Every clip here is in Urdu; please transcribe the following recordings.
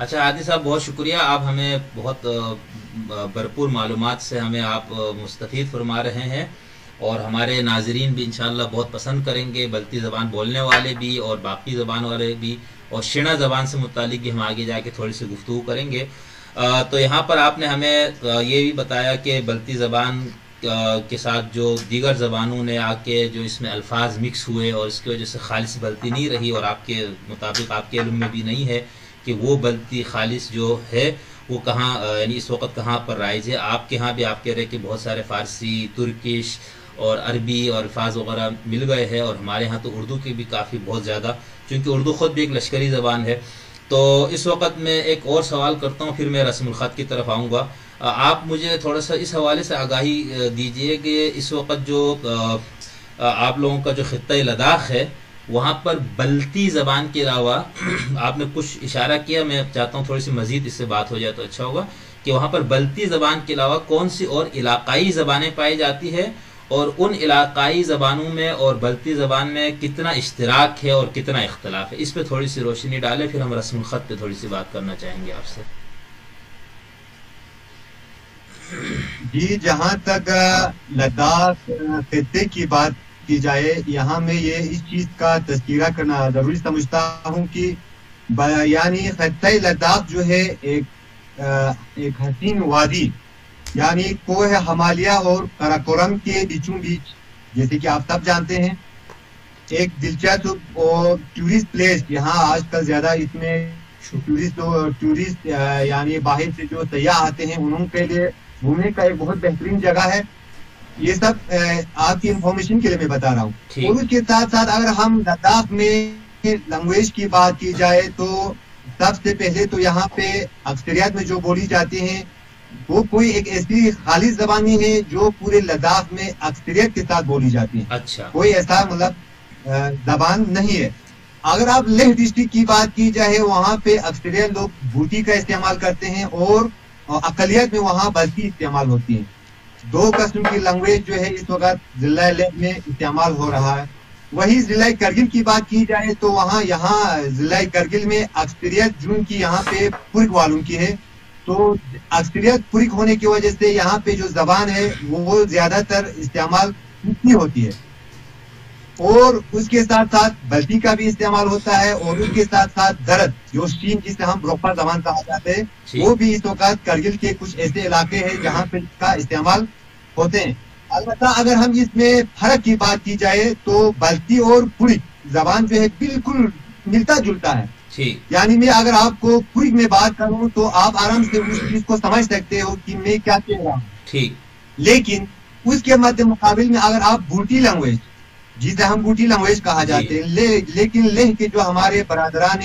اچھا عادی صاحب، بہت شکریہ، آپ ہمیں بہت بھرپور معلومات سے ہمیں آپ مستفید فرما رہے ہیں، اور ہمارے ناظرین بھی انشاءاللہ بہت پسند کریں گے، بلتی زبان بولنے والے بھی اور باقی زبان والے بھی، اور شینا زبان سے متعلق بھی ہم آگے جا کے تھوڑی سی گفتگو کریں گے۔ تو یہاں پر آپ نے ہمیں یہ بھی بتایا کہ بلتی زبان کے ساتھ جو دیگر زبانوں نے آ کے جو اس میں الفاظ مکس ہوئے اور اس کی وجہ سے خالص بلتی نہیں رہی، اور آپ کے مطابق آپ کے علم میں بھی نہیں ہے کہ وہ بلتی خالص جو ہے وہ کہاں، یعنی اس وقت کہاں پر رائج ہے۔ آپ کے ہاں بھی آپ کہہ رہے کہ بہت سارے فارسی، ترکش اور عربی اور الفاظ وغیرہ مل گئے ہیں، اور ہمارے ہاں تو اردو کی بھی کافی بہت زیادہ، چونکہ اردو خود بھی ایک لشکری زبان ہے۔ تو اس وقت میں ایک اور سوال کرتا ہوں، پھر میں رسم الخط کی طرف آؤں گا۔ آپ مجھے تھوڑا سا اس حوالے سے آگاہی دیجئے کہ اس وقت جو آپ لوگوں کا جو خطہ لداخ ہے، وہاں پر بلتی زبان کے علاوہ آپ نے کچھ اشارہ کیا، میں چاہتا ہوں تھوڑی سی مزید اس سے بات ہو جائے تو اچھا ہوگا، کہ وہاں پر بلتی زبان کے علاوہ کون سی اور علاقائی زبانیں پائی جاتی ہے، اور ان علاقائی زبانوں میں اور بلتی زبان میں کتنا اشتراک ہے اور کتنا اختلاف ہے، اس پہ تھوڑی سی روشنی ڈالیں، پھر ہم رسم الخط پہ تھوڑی سی بات کرنا چاہیں گے آپ سے۔ جی، جہاں تک لداخ خطے کی بات کی جائے، یہاں میں یہ اس چیز کا تذکرہ کرنا ضروری سمجھتا ہوں کہ یعنی خطہ لداخ جو ہے ایک حسین وادی، یعنی کوہ ہمالیہ اور قراقرم کے بیچوں بیچ، جیسے کہ آپ سب جانتے ہیں، ایک دلچسپ اور ٹورسٹ پلیس، یہاں آج کل زیادہ اس میں ٹورسٹ یعنی باہر سے جو سیاح آتے ہیں انہوں کے لیے گھومنے کا ایک بہت بہترین جگہ ہے۔ یہ سب آپ کی انفارمیشن کے لیے میں بتا رہا ہوں۔ اور اس کے ساتھ ساتھ اگر ہم لداخ میں لینگویج کی بات کی جائے تو سب سے پہلے تو یہاں پہ اکثریت میں جو بولی جاتی ہیں وہ کوئی ایک ایسی خالص زبان نہیں ہے جو پورے لداخ میں اکثریت کے ساتھ بولی جاتی ہے۔ اچھا، کوئی ایسا زبان نہیں ہے۔ اگر آپ لیہ ڈسٹرکٹ کی بات کی جائے، وہاں پہ اکثریت لوگ بھوٹی کا استعمال کرتے ہیں، اور اقلیت میں وہاں بلتی استعمال ہوتی ہے۔ دو قسم کی لینگویج جو ہے اس وقت ضلع لیہ میں استعمال ہو رہا ہے۔ وہی ضلع کرگل کی بات کی جائے تو یہاں ضلع کرگل میں اکثریت جن کی یہاں پہ پرک والوں کی ہے، تو اکثریت پرک ہونے کی وجہ سے یہاں پہ جو زبان ہے وہ زیادہ تر استعمال نہیں ہوتی ہے، اور اس کے ساتھ ساتھ بلتی کا بھی استعمال ہوتا ہے، اور اس کے ساتھ ساتھ درد جو شین جسے ہم روپا زبان کہا جاتے ہیں، وہ بھی اس وقت کرگل کے کچھ ایسے علاقے ہیں جہاں پہ اس کا استعمال ہوتے ہیں۔ البتہ اگر ہم اس میں فرق کی بات کی جائے تو بلتی اور پرک زبان جو ہے بالکل ملتا جلتا ہے۔ یعنی میں اگر آپ کو پرک میں بات کروں تو آپ آرام سے اس چیز کو سمجھ سکتے ہو کہ میں کیا کہہ رہا ہوں، لیکن اس کے مد مقابل میں اگر آپ بوٹی لینگویج، جسے ہم بوٹی لینگویج کہا جاتے ہیں، لیکن لیہ کے جو ہمارے برادران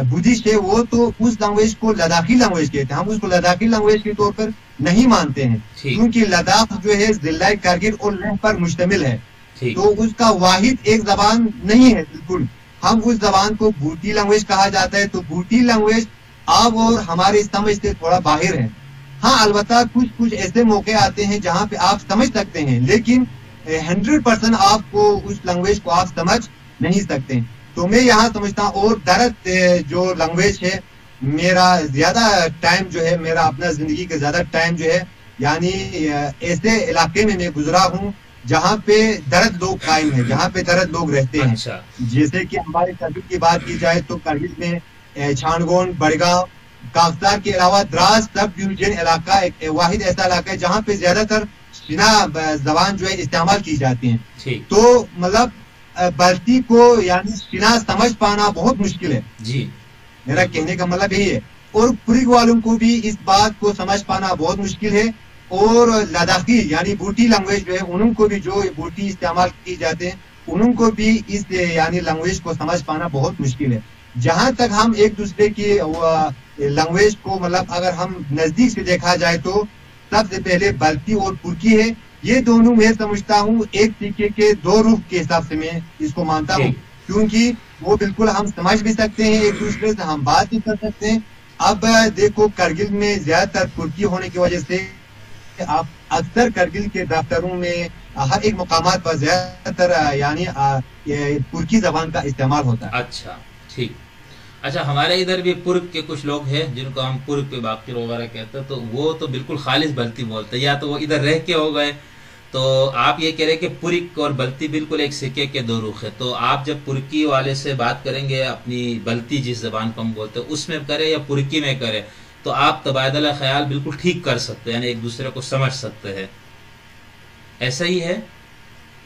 بدھسٹ ہے وہ تو اس لینگویج کو لداخی لینگویج کہتے ہیں، ہم اس کو لداخی لینگویج کے طور پر نہیں مانتے ہیں، کیونکہ لداخ جو ہے ضلع کرگل اور لیہ پر مشتمل ہے، تو اس کا واحد ایک زبان نہیں ہے بالکل۔ ہم اس زبان کو بوٹی لینگویج کہا جاتا ہے، تو بوٹی لینگویج آپ اور ہمارے سمجھ سے تھوڑا باہر ہے۔ ہاں البتہ کچھ ایسے موقع آتے ہیں جہاں پہ آپ سمجھ سکتے ہیں، لیکن 100% آپ کو اس لینگویج کو آپ سمجھ نہیں سکتے۔ تو میں یہاں سمجھتا ہوں، اور درد جو لینگویج ہے، میرا زیادہ ٹائم جو ہے، میرا اپنا زندگی کا زیادہ ٹائم جو ہے یعنی ایسے علاقے میں گزرا ہوں جہاں پہ درد لوگ قائم ہیں، جہاں پہ درد لوگ رہتے ہیں۔ جیسے کہ ہمارے کرگل کی بات کی جائے تو کرگل میں چھانگون، بڑگاؤں، کاغذار کے علاوہ دراز سب ڈویژن علاقہ ایک واحد ایسا علاقہ ہے جہاں پہ زیادہ تر شینا زبان جو ہے استعمال کی جاتی ہیں۔ تو مطلب بلتی کو یعنی شینا سمجھ پانا بہت مشکل ہے، میرا کہنے کا مطلب یہی ہے، اور پرک والوں کو بھی اس بات کو سمجھ پانا بہت مشکل ہے، اور لداخی یعنی بوٹی لینگویج جو ہے انہوں کو بھی، جو بوٹی استعمال کی جاتے ہیں انہوں کو بھی اس یعنی لینگویج کو سمجھ پانا بہت مشکل ہے۔ جہاں تک ہم ایک دوسرے کی لینگویج کو مطلب اگر ہم نزدیک سے دیکھا جائے تو سب سے پہلے بلتی اور پرکی ہے، یہ دونوں میں سمجھتا ہوں ایک سکے کے دو رخ کے حساب سے میں اس کو مانتا ہوں، کیونکہ وہ بالکل ہم سمجھ بھی سکتے ہیں، ایک دوسرے سے ہم بات بھی کر سکتے ہیں۔ اب دیکھو کرگل میں زیادہ تر پرکی ہونے کی وجہ سے آپ اکثر کرگل کے دفتروں میں ہر ایک مقامات پر زیادہ تر یعنی پرکی زبان کا استعمال ہوتا ہے۔ اچھا ٹھیک، اچھا ہمارے ادھر بھی پرک کے کچھ لوگ ہیں جن کو ہم پرک پہ باقر وغیرہ کہتے ہیں، تو وہ تو بالکل خالص بلتی بولتے ہیں، یا تو وہ ادھر رہ کے ہو گئے. تو آپ یہ کہہ رہے کہ پرک اور بلتی بالکل ایک سکے کے دو رخ ہے. تو آپ جب پرکی والے سے بات کریں گے اپنی بلتی جس زبان کو ہم بولتے ہیں اس میں کریں یا پرکی میں کریں، تو آپ تبادلہ خیال بالکل ٹھیک کر سکتے ہیں، یعنی ایک دوسرے کو سمجھ سکتے ہیں. ایسا ہی ہے؟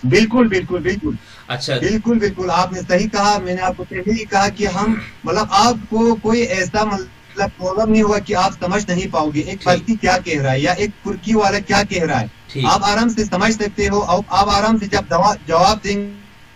بالکل بالکل بالکل. اچھا بالکل بالکل آپ نے صحیح کہا. میں نے آپ کو پہلے ہی کہا کہ ہم مطلب آپ کو کوئی ایسا مطلب پرابلم نہیں ہوا کہ آپ سمجھ نہیں پاؤ گے ایک بلتی کیا کہہ رہا ہے یا ایک پرکی والا کیا کہہ رہا ہے. آپ آرام سے سمجھ سکتے ہو. آپ آرام سے جب جواب دیں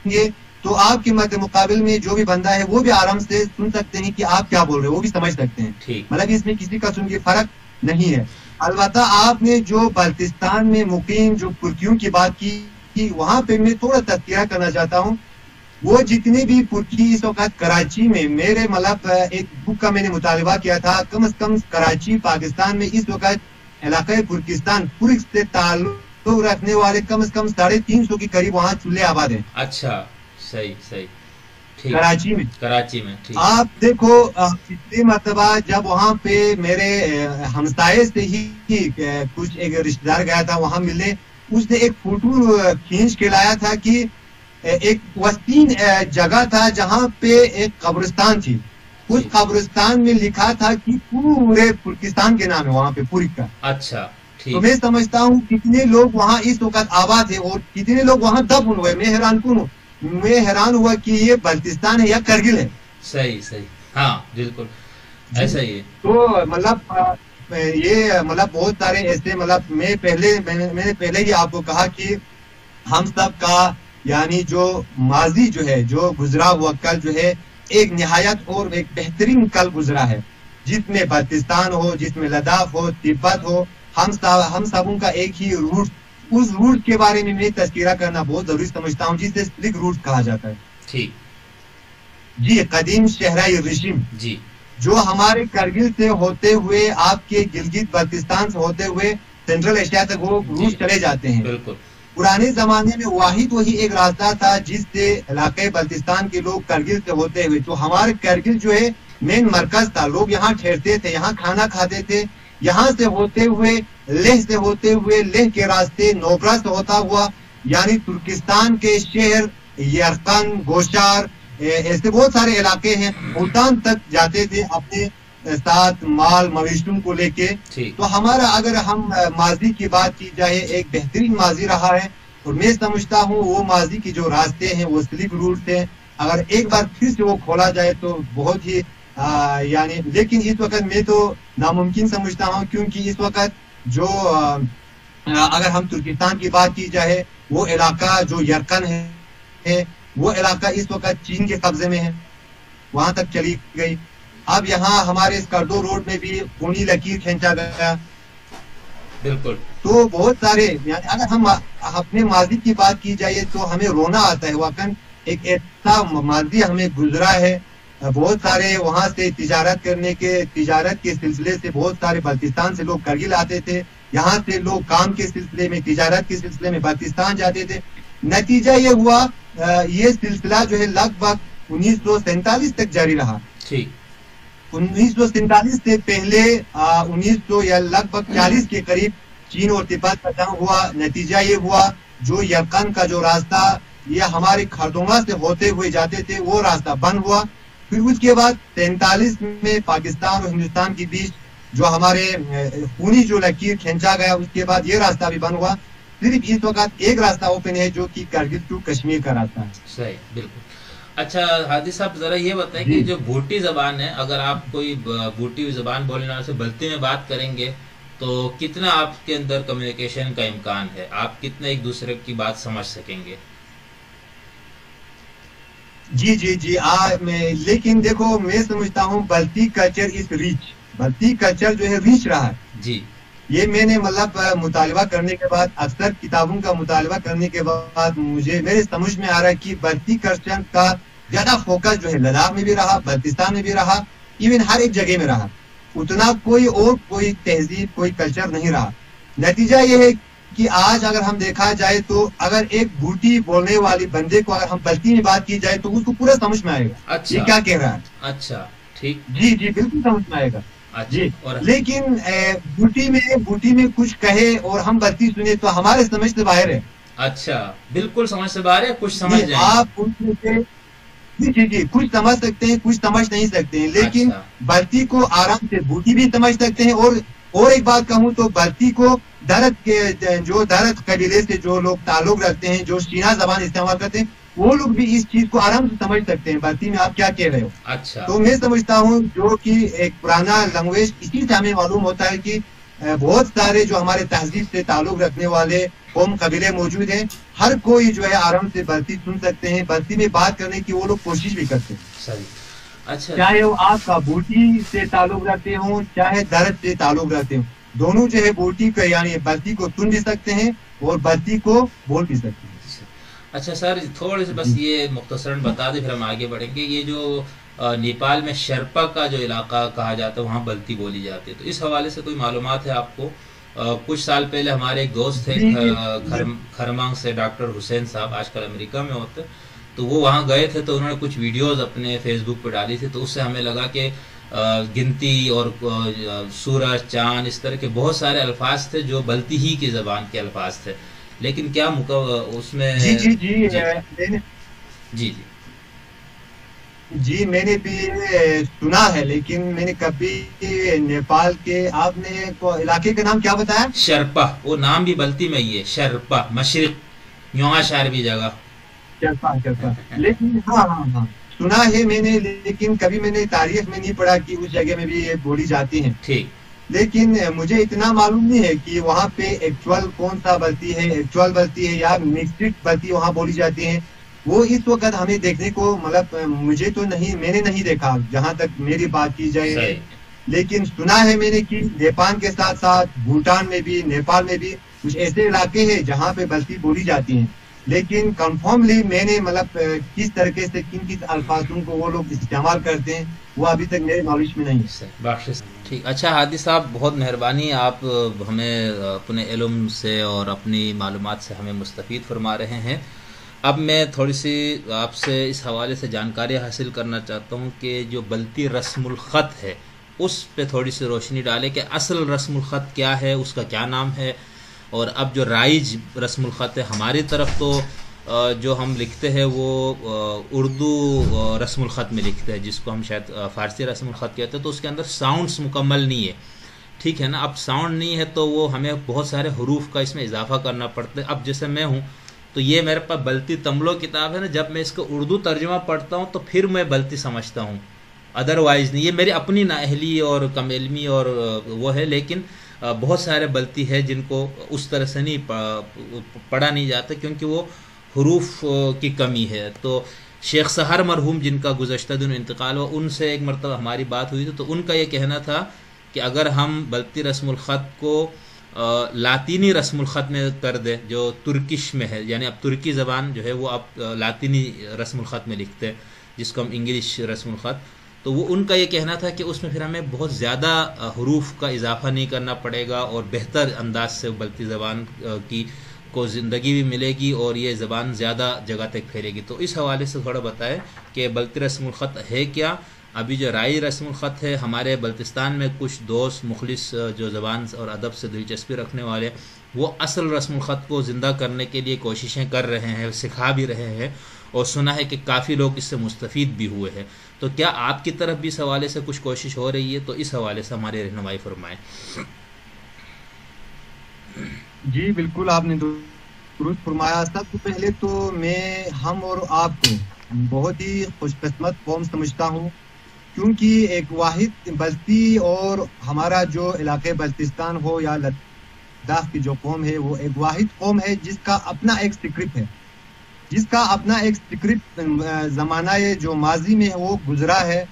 گے تو آپ کے مقابل میں جو بھی بندہ ہے وہ بھی آرام سے سن سکتے ہیں کہ آپ کیا بول رہے ہیں، وہ بھی سمجھ سکتے ہیں. مطلب اس میں کسی قسم کی فرق نہیں ہے. البتہ آپ نے جو بلتستان میں مقیم جو پرکیوں کی بات کی، وہاں پہ میں تھوڑا تذکرہ کرنا چاہتا ہوں. وہ جتنے بھی پرکی اس وقت کراچی میں، میرے مطلب ایک بک کا میں نے مطالبہ کیا تھا، کم از کم کراچی پاکستان میں اس وقت علاقہ پرکستان پورک سے تعلق رکھنے والے کم از کم 350 کے قریب وہاں چولہے آباد ہیں. اچھا صحیح صحیح. کراچی میں آپ دیکھو پچھلی مرتبہ جب وہاں پہ میرے ہمسائے سے ہی کچھ ایک رشتہ دار گیا تھا وہاں ملنے، اس نے ایک فوٹو کھینچ کے لایا تھا کہ ایک وسطین جگہ تھا جہاں پہ ایک قبرستان تھی. اس قبرستان میں لکھا تھا کہ پورے پاکستان کے نام ہے وہاں پہ پورک کا. اچھا تو میں سمجھتا ہوں کتنے لوگ وہاں اس وقت آباد ہے اور کتنے لوگ وہاں دفن ہوئے. میں حیران ہوا کہ یہ بلتستان ہے یا کرگل ہے. صحیح صحیح. ہاں بالکل ایسا ہی ہے. تو مطلب یہ مطلب بہت سارے ایسے مطلب میں نے پہلے ہی آپ کو کہا کہ ہم سب کا یعنی جو ماضی جو ہے، جو گزرا ہوا کل جو ہے، ایک نہایت اور ایک بہترین کل گزرا ہے، جس میں بلتستان ہو، جس میں لداخ ہو، تبت ہو، ہم سبوں کا ایک ہی روٹ. اس روٹ کے بارے میں تذکرہ کرنا بہت ضروری سمجھتا ہوں، جسے سلک روٹ کہا جاتا ہے. ٹھیک جی. قدیم صحرائی ریشم جی، جو ہمارے کرگل سے ہوتے ہوئے آپ کے گلگت بلتستان سے ہوتے ہوئے سینٹرل ایشیا تک وہ روٹ چلے جاتے ہیں. بالکل. پرانے زمانے میں واحد وہی ایک راستہ تھا جس سے علاقے بلتستان کے لوگ کرگل سے ہوتے ہوئے، تو ہمارے کرگل جو ہے مین مرکز تھا، لوگ یہاں ٹھہرتے تھے، یہاں کھانا کھاتے تھے. یہاں سے ہوتے ہوئے لیہ کے راستے نوبرا سے ہوتا ہوا یعنی ترکستان کے شہر یرقن، گوشار، ایسے بہت سارے علاقے ہیں، بھوٹان تک جاتے تھے اپنے ساتھ مال مویشیوں کو لے کے. تو ہمارا اگر ہم ماضی کی بات کی جائے ایک بہترین ماضی رہا ہے، اور میں سمجھتا ہوں وہ ماضی کی جو راستے ہیں وہ سلک روٹ تھے. اگر ایک بار پھر سے وہ کھولا جائے تو بہت ہی یعنی، لیکن اس وقت میں تو ناممکن سمجھتا ہوں، کیونکہ اس وقت جو اگر ہم ترکستان کی بات کی جائے وہ علاقہ جو یرقن ہے وہ علاقہ اس وقت چین کے قبضے میں ہے، وہاں تک چلی گئی. اب یہاں ہمارے اسکردو روڈ میں بھی خونی لکیر کھینچا گیا. بالکل. تو بہت سارے یعنی اگر ہم اپنے ماضی کی بات کی جائے تو ہمیں رونا آتا ہے. واقعا ایک ایسا ماضی ہمیں گزرا ہے. بہت سارے وہاں سے تجارت کے سلسلے سے بہت سارے بلتستان سے لوگ کرگل آتے تھے، یہاں سے لوگ کام کے سلسلے میں، تجارت کے سلسلے میں بلتستان جاتے تھے. نتیجہ یہ ہوا یہ سلسلہ جو ہے لگ بھگ 1947 تک جاری رہا. 1947 سے پہلے 1900 یا لگ بھگ 40 کے قریب چین اور تبت کا جنگ ہوا. نتیجہ یہ ہوا جو یرقن کا جو راستہ یہ ہمارے خردونگا سے ہوتے ہوئے جاتے تھے وہ راستہ بند ہوا. پھر اس کے بعد 43 میں پاکستان اور ہندوستان کے بیچ جو ہمارے خونی جو لکیر کھینچا گیا، اس کے بعد یہ راستہ بھی بند ہوا. صرف اس وقت ایک راستہ اوپن ہے جو کہ کرگل ٹو کشمیر کا راستہ ہے. صحیح، بالکل. اچھا ہادی صاحب ذرا یہ بتائیں کہ جو بھوٹی زبان ہے، اگر آپ کوئی بھوٹی زبان بولنے والے سے بلتی میں بات کریں گے تو کتنا آپ کے اندر کمیونیکیشن کا امکان ہے؟ آپ کتنے ایک دوسرے کی بات سمجھ سکیں گے؟ جی جی جی لیکن دیکھو میں سمجھتا ہوں بلتی culture is reach. Balti culture جو ہے ریچ رہا ہے. جی یہ میں نے مطلب مطالبہ کرنے کے بعد، اکثر کتابوں کا مطالبہ کرنے کے بعد میرے سمجھ میں آ رہا ہے کہ بلتی کلچر کا زیادہ فوکس جو ہے لداخ میں بھی رہا، بلتستان میں بھی رہا، ایون ہر ایک جگہ میں رہا. اتنا کوئی تہذیب، کوئی کلچر نہیں رہا. نتیجہ یہ ہے کہ آج اگر ہم دیکھا جائے تو اگر ایک بھوٹی بولنے والی بندے کو اگر ہم بلتی میں بات کی جائے تو اس کو پورا سمجھ میں آئے گا یہ کیا کہہ رہا ہے. اچھا ٹھیک. جی جی بالکل سمجھ میں آئے گا. اچھا. جی اور لیکن بوٹی میں کچھ کہے اور ہم بلتی سنے تو ہمارے سمجھ سے باہر ہے. اچھا بالکل سمجھ سے باہر ہے, کچھ سمجھ جائیں. آپ ان میں سے جی کچھ سمجھ سکتے ہیں, کچھ سمجھ نہیں سکتے ہیں, لیکن اچھا. بلتی کو آرام سے بوٹی بھی سمجھ سکتے ہیں. اور ایک بات کہوں تو بلتی کو درد قبیلے سے جو لوگ تعلق رکھتے ہیں, جو شینا زبان استعمال کرتے ہیں, وہ لوگ بھی اس چیز کو آرام سے سمجھ سکتے ہیں بلتی میں آپ کیا کہہ رہے ہو. اچھا. تو میں سمجھتا ہوں جو کہ ایک پرانا لینگویج, اسی سے ہمیں معلوم ہوتا ہے کہ بہت سارے جو ہمارے تہذیب سے تعلق رکھنے والے قوم قبیلے موجود ہیں, ہر کوئی جو ہے آرام سے بلتی سن سکتے ہیں, بلتی میں بات کرنے کی وہ لوگ کوشش بھی کرتے ہیں. صحیح. اچھا. چاہے وہ آپ کا بوٹی سے تعلق رکھتے ہوں, چاہے درد سے تعلق رکھتے ہوں, دونوں جو ہے بوٹی کو یعنی بلتی کو سن بھی سکتے ہیں اور بلتی کو بول بھی سکتے ہیں. اچھا سر, تھوڑے سے بس یہ مختصراً بتا دیں, پھر ہم آگے بڑھیں گے. یہ جو نیپال میں شرپا کا جو علاقہ کہا جاتا ہے, وہاں بلتی بولی جاتی ہے, تو اس حوالے سے کوئی معلومات ہے آپ کو؟ کچھ سال پہلے ہمارے ایک دوست تھے کھرمانگ سے, ڈاکٹر حسین صاحب, آج کل امریکہ میں ہوتے, تو وہ وہاں گئے تھے, تو انہوں نے کچھ ویڈیوز اپنے فیس بک پہ ڈالی تھی, تو اس سے ہمیں لگا کہ گنتی اور سورج, چاند, اس طرح کے بہت سارے الفاظ تھے جو بلتی ہی کی زبان کے الفاظ تھے. لیکن کیا اس میں جی میں نے بھی سنا ہے, لیکن میں نے کبھی نیپال کے, آپ نے علاقے کا نام کیا بتایا؟ شرپا. وہ نام بھی بلتی میں ہی ہے, شرپا, مشرق یوہاں شاربی جگہ. شرپا لیکن ہاں سنا ہے میں نے, لیکن کبھی میں نے تاریخ میں نہیں پڑھا کہ اس جگہ میں بھی یہ بولی جاتی ہیں. ٹھیک. لیکن مجھے اتنا معلوم نہیں ہے کہ وہاں پہ ایکچوئل کون سا بلتی ہے, ایکچوئل بلتی ہے یا مکسڈ بلتی وہاں بولی جاتی ہے. وہ اس وقت ہمیں دیکھنے کو, مطلب مجھے تو نہیں, میں نے نہیں دیکھا جہاں تک میری بات کی جائے, لیکن سنا ہے میں نے کہ نیپال کے ساتھ ساتھ بھوٹان میں بھی, نیپال میں بھی کچھ ایسے علاقے ہیں جہاں پہ بلتی بولی جاتی ہیں. لیکن کنفرملی میں نے مطلب کس طریقے سے کن الفاظوں کو وہ لوگ استعمال کرتے ہیں وہ ابھی تک میرے نالج میں نہیں ہے. ٹھیک. اچھا ہادی صاحب, بہت مہربانی, آپ ہمیں اپنے علم سے اور اپنی معلومات سے ہمیں مستفید فرما رہے ہیں. اب میں تھوڑی سی آپ سے اس حوالے سے جانکاری حاصل کرنا چاہتا ہوں کہ جو بلتی رسم الخط ہے اس پہ تھوڑی سی روشنی ڈالے کہ اصل رسم الخط کیا ہے, اس کا کیا نام ہے, اور اب جو رائج رسم الخط ہے ہماری طرف تو جو ہم لکھتے ہیں وہ اردو رسم الخط میں لکھتے ہیں, جس کو ہم شاید فارسی رسم الخط کہتے ہیں, تو اس کے اندر ساؤنڈس مکمل نہیں ہے. ٹھیک ہے نا. اب ساؤنڈ نہیں ہے تو وہ ہمیں بہت سارے حروف کا اس میں اضافہ کرنا پڑتا ہے. اب جیسے میں ہوں تو یہ میرے پاس بلتی تملو کتاب ہے نا, جب میں اس کا اردو ترجمہ پڑھتا ہوں تو پھر میں بلتی سمجھتا ہوں, ادروائز نہیں. یہ میری اپنی نااہلی اور کم علمی اور وہ ہے, لیکن بہت سارے بلتی ہے جن کو اس طرح سے نہیں پڑھا نہیں جاتا کیونکہ وہ حروف کی کمی ہے. تو شیخ سحر مرحوم جن کا گزشتہ دن انتقال ہوا, ان سے ایک مرتبہ ہماری بات ہوئی تھی, تو ان کا یہ کہنا تھا کہ اگر ہم بلتی رسم الخط کو لاطینی رسم الخط میں کر دیں جو ترکش میں ہے, یعنی اب ترکی زبان جو ہے وہ اب لاطینی رسم الخط میں لکھتے ہیں جس کو ہم انگلش رسم الخط, تو وہ ان کا یہ کہنا تھا کہ اس میں پھر ہمیں بہت زیادہ حروف کا اضافہ نہیں کرنا پڑے گا اور بہتر انداز سے بلتی زبان کی کو زندگی بھی ملے گی اور یہ زبان زیادہ جگہ تک پھیلے گی. تو اس حوالے سے تھوڑا بتائیں کہ بلتی رسم الخط ہے کیا. ابھی جو رائی رسم الخط ہے, ہمارے بلتستان میں کچھ دوست مخلص جو زبان اور ادب سے دلچسپی رکھنے والے, وہ اصل رسم الخط کو زندہ کرنے کے لیے کوششیں کر رہے ہیں, سکھا بھی رہے ہیں, اور سنا ہے کہ کافی لوگ اس سے مستفید بھی ہوئے ہیں. تو کیا آپ کی طرف بھی اس حوالے سے کچھ کوشش ہو رہی ہے؟ تو اس حوالے سے ہماری رہنمائی فرمائیں. جی بالکل, آپ نے درست فرمایا. سب سے پہلے تو میں ہم اور آپ کو بہت ہی خوش قسمت قوم سمجھتا ہوں, کیونکہ ایک واحد بلتی اور ہمارا جو علاقے بلتستان ہو یا لداخ کی جو قوم ہے وہ ایک واحد قوم ہے جس کا اپنا ایک اسکرپٹ ہے, جس کا اپنا ایک اسکرپٹ زمانہ جو ماضی میں وہ گزرا ہے.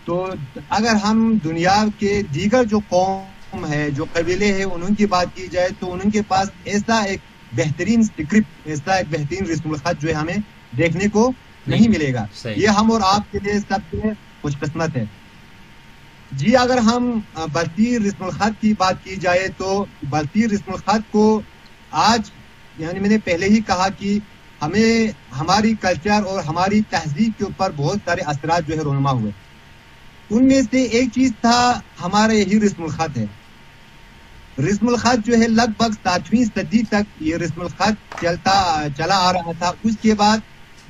تو اگر ہم دنیا کے دیگر جو قوم ہے, جو قبیلے ہیں, ان کی بات کی جائے تو ان کے پاس ایسا ایک بہترین اسکرپٹ, ایسا ایک بہترین رسم الخط جو ہے ہمیں دیکھنے کو نہیں ملے گا. یہ ہم اور آپ کے لیے سب سے خوش قسمت ہے. جی اگر ہم بلتی رسم الخط کی بات کی جائے تو بلتی رسم الخط کو آج, یعنی میں نے پہلے ہی کہا کہ ہمیں ہماری کلچر اور ہماری تہذیب کے اوپر بہت سارے اثرات جو ہے رونما ہوئے. ان میں سے ایک چیز تھا ہمارا یہی رسم الخط ہے. رسم الخط جو ہے لگ بھگ 7ویں صدی تک یہ رسم الخط چلا آ رہا تھا. اس کے بعد